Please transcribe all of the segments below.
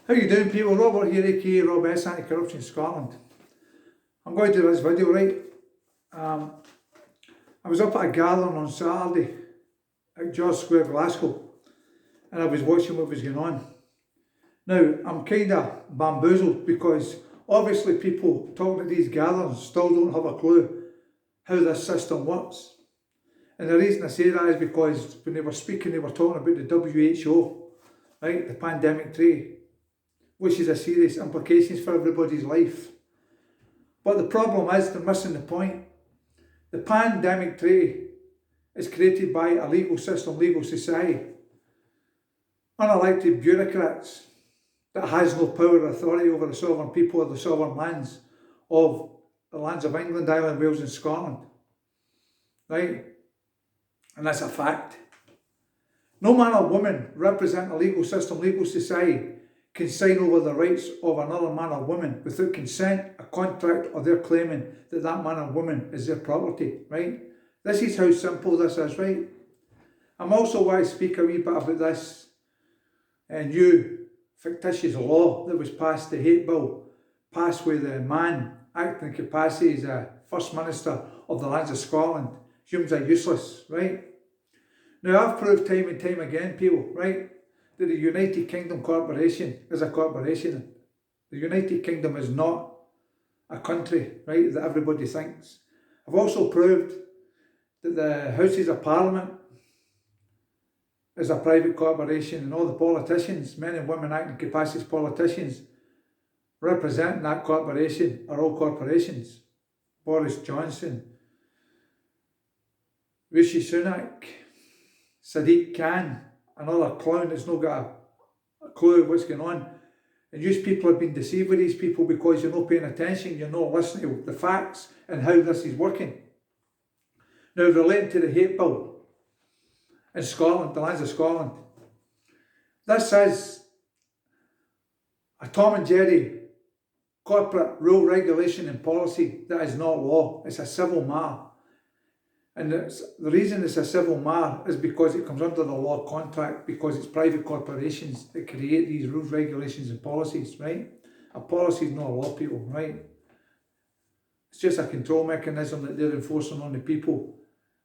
How you doing, people? Robert here, AKA Robess Anti-Corruption Scotland. I'm going to do this video, right? I was up at a gathering on Saturday at George Square, Glasgow, and I was watching what was going on. Now, I'm kind of bamboozled because obviously people talking at these gatherings still don't have a clue how this system works. And the reason I say that is because when they were speaking, they were talking about the WHO, right? The pandemic treaty, which has serious implications for everybody's life. But the problem is they're missing the point. The pandemic treaty is created by a legal system, legal society, unelected bureaucrats that has no power or authority over the sovereign people of the sovereign lands of the lands of England, Ireland, Wales and Scotland. Right? And that's a fact. No man or woman represent a legal system, legal society can sign over the rights of another man or woman without consent, a contract, or they're claiming that that man or woman is their property, right? This is how simple this is, right? I'm also going to speak a wee bit about this new fictitious law that was passed, the hate bill, passed with a man acting in capacity as a First Minister of the lands of Scotland. Humans are useless, right? Now, I've proved time and time again, people, right, that the United Kingdom Corporation is a corporation. The United Kingdom is not a country, right, that everybody thinks. I've also proved that the Houses of Parliament is a private corporation and all the politicians, men and women acting in capacity as politicians, representing that corporation are all corporations. Boris Johnson, Rishi Sunak, Sadiq Khan, another clown that's not got a clue of what's going on. And you people have been deceived with these people because you're not paying attention, you're not listening to the facts and how this is working. Now, relating to the hate bill in Scotland, the lands of Scotland, this is a Tom and Jerry corporate rule, regulation and policy that is not law. It's a civil matter. And the reason it's a civil matter is because it comes under the law of contract, because it's private corporations that create these rules, regulations and policies, right? A policy is not a law, people, right? It's just a control mechanism that they're enforcing on the people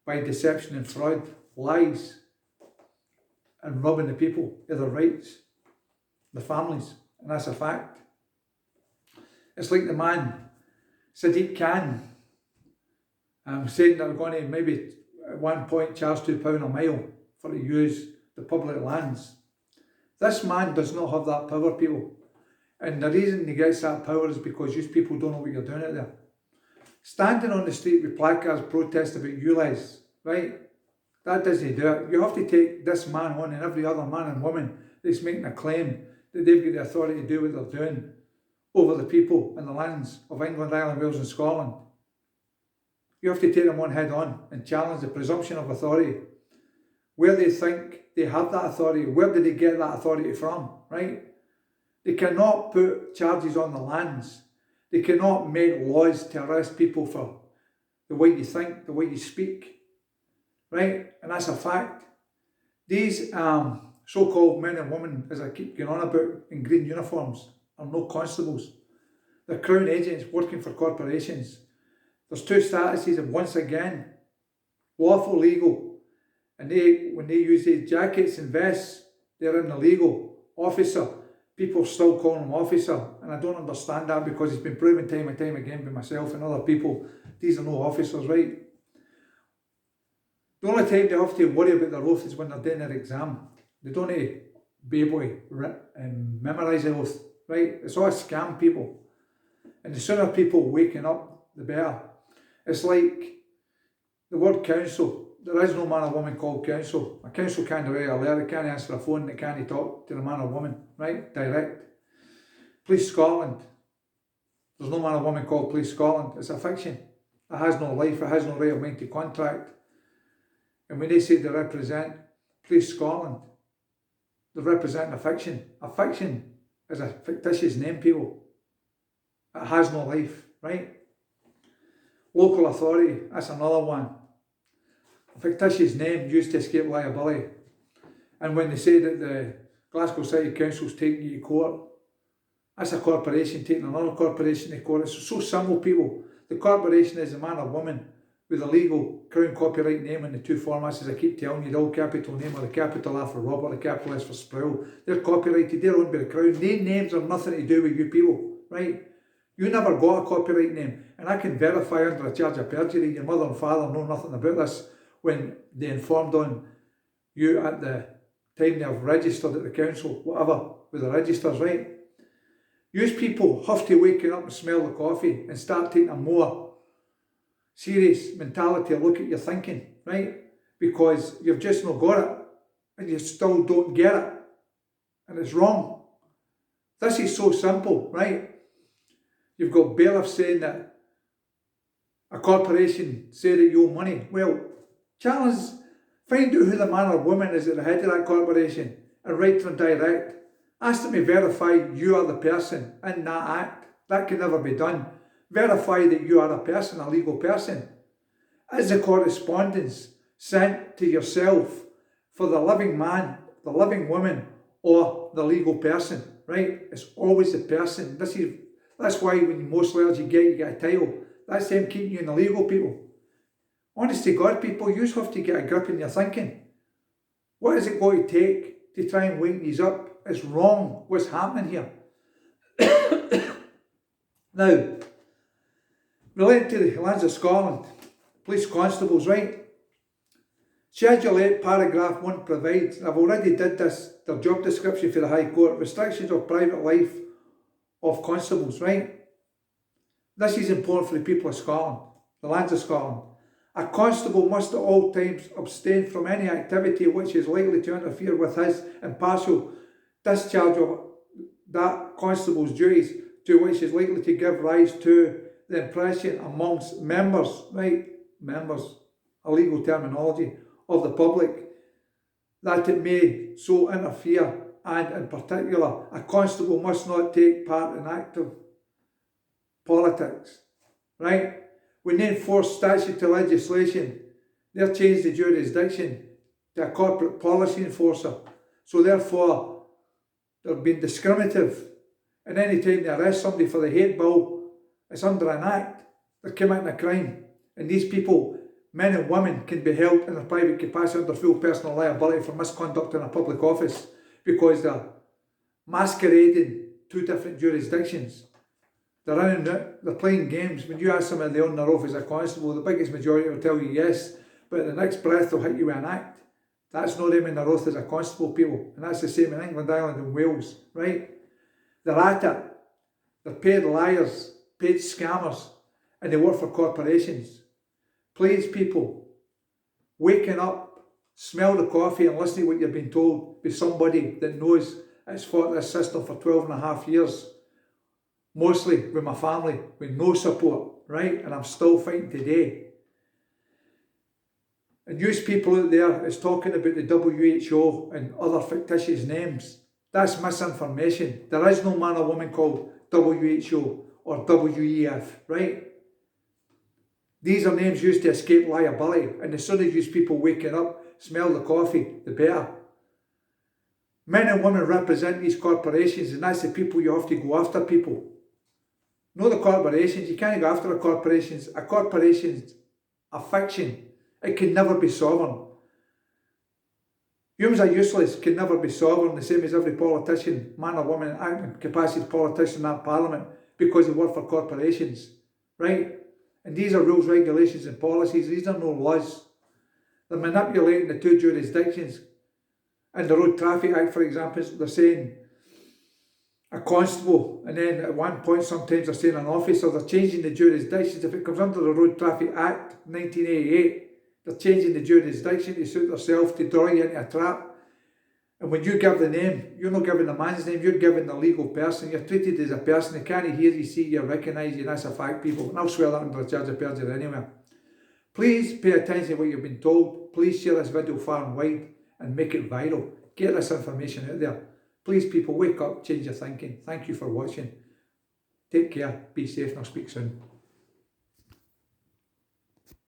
by deception and fraud, lies, and robbing the people of their rights, the families, and that's a fact. It's like the man, Sadiq Khan, saying that they're going to maybe at one point charge £2 a mile for to use the public lands. This man does not have that power, people. And the reason he gets that power is because you people don't know what you're doing out there. Standing on the street with placards protesting about ULEZ, right? That doesn't do it. You have to take this man on and every other man and woman that's making a claim that they've got the authority to do what they're doing over the people and the lands of England, Ireland, Wales and Scotland. You have to take them on head on and challenge the presumption of authority. Where they think they have that authority, where did they get that authority from, right? They cannot put charges on the lands. They cannot make laws to arrest people for the way you think, the way you speak, right? And that's a fact. These so-called men and women, as I keep going on about, in green uniforms, are no constables. They're crown agents working for corporations. There's two statuses, and once again, lawful, legal. And when they use these jackets and vests, they're in the legal. Officer, people still call them officer. And I don't understand that because it's been proven time and time again by myself and other people. These are no officers, right? The only time they have to worry about their oath is when they're doing their exam. They don't need to be able to memorise the oath, right? It's all a scam, people. And the sooner people waking up, the better. It's like the word council. There is no man or woman called council. A council can't write a letter, they can't answer a phone, they can't talk to the man or woman, right? Direct. Police Scotland. There's no man or woman called Police Scotland. It's a fiction. It has no life, it has no right of mind to contract. And when they say they represent Police Scotland, they're representing a fiction. A fiction is a fictitious name, people. It has no life, right? Local authority, that's another one. A fictitious name used to escape liability. And when they say that the Glasgow City Council's taking you to court That's a corporation taking another corporation to court. It's so simple, people. The corporation is a man or woman with a legal Crown copyright name in the two formats, as I keep telling you, the all capital name or the capital R for Robert, the capital S for Sproul. They're copyrighted, they're owned by the Crown. Their names have nothing to do with you people, right? You never got a copyright name, and I can verify under a charge of perjury, your mother and father know nothing about this when they informed on you at the time they have registered at the council, whatever, with the registers, right? You people have to wake up and smell the coffee and start taking a more serious mentality, look at your thinking, right? Because you've just not got it, and you still don't get it, and it's wrong. This is so simple, right? You've got bailiffs saying that a corporation say that you owe money. Well, challenge, find out who the man or woman is at the head of that corporation and write to them direct. Ask them to verify you are the person in that act. That can never be done. Verify that you are a person, a legal person. Is the correspondence sent to yourself for the living man, the living woman, or the legal person, right? It's always the person. That's why when most lawyers you get a title. That's them keeping you in the legal, people. Honest to God, people, you just have to get a grip in your thinking. What is it going to take to try and wake these up? It's wrong what's happening here. Now, related to the lands of Scotland, police constables, right? Schedule 8, paragraph 1 provides, and I've already did this, their job description for the High Court, restrictions of private life of constables, right? This is important for the people of Scotland, the lands of Scotland. A constable must at all times abstain from any activity which is likely to interfere with his impartial discharge of that constable's duties, to which is likely to give rise to the impression amongst members, right? Members, a legal terminology, of the public, that it may so interfere, and in particular, a constable must not take part in active politics, right? When they enforce statutory legislation, they've changed the jurisdiction to a corporate policy enforcer. So therefore, they're being discriminative. And any time they arrest somebody for the hate bill, it's under an act. They're committing a crime. And these people, men and women, can be held in their private capacity under full personal liability for misconduct in a public office because they're masquerading two different jurisdictions. They're in it, they're playing games. When you ask them if they own their office as a constable, the biggest majority will tell you yes, but in the next breath they'll hit you with an act. That's not them in their oath as a constable, people. And that's the same in England, Ireland and Wales, right? They're at it. They're paid liars, paid scammers, and they work for corporations. Please, people, waking up, smell the coffee and listen to what you're being told by somebody that knows it's fought this system for 12 and a half years. Mostly with my family, with no support, right? And I'm still fighting today. And you people out there is talking about the WHO and other fictitious names. That's misinformation. There is no man or woman called WHO or WEF, right? These are names used to escape liability. And as soon as you people waking up, smell the coffee, the better. Men and women represent these corporations, and that's the people you have to go after, people. Not the corporations. You can't go after the corporations. A corporation's a fiction. It can never be sovereign. Humans are useless, can never be sovereign, the same as every politician, man or woman, acting capacity politician in that parliament, because they work for corporations, right? And these are rules, regulations and policies. These are no laws. They're manipulating the two jurisdictions. In the Road Traffic Act, for example, they're saying a constable, and then at one point sometimes they're saying an officer. They're changing the jurisdictions. If it comes under the Road Traffic Act 1988, they're changing the jurisdiction to suit themselves, to draw you into a trap. And when you give the name, you're not giving the man's name, you're giving the legal person. You're treated as a person. They can't hear you, see you, recognise you, and that's a fact, people. And I'll swear that under a charge of perjury anyway. Please pay attention to what you've been told. Please share this video far and wide and make it viral. Get this information out there. Please, people, wake up, change your thinking. Thank you for watching. Take care, be safe, and I'll speak soon.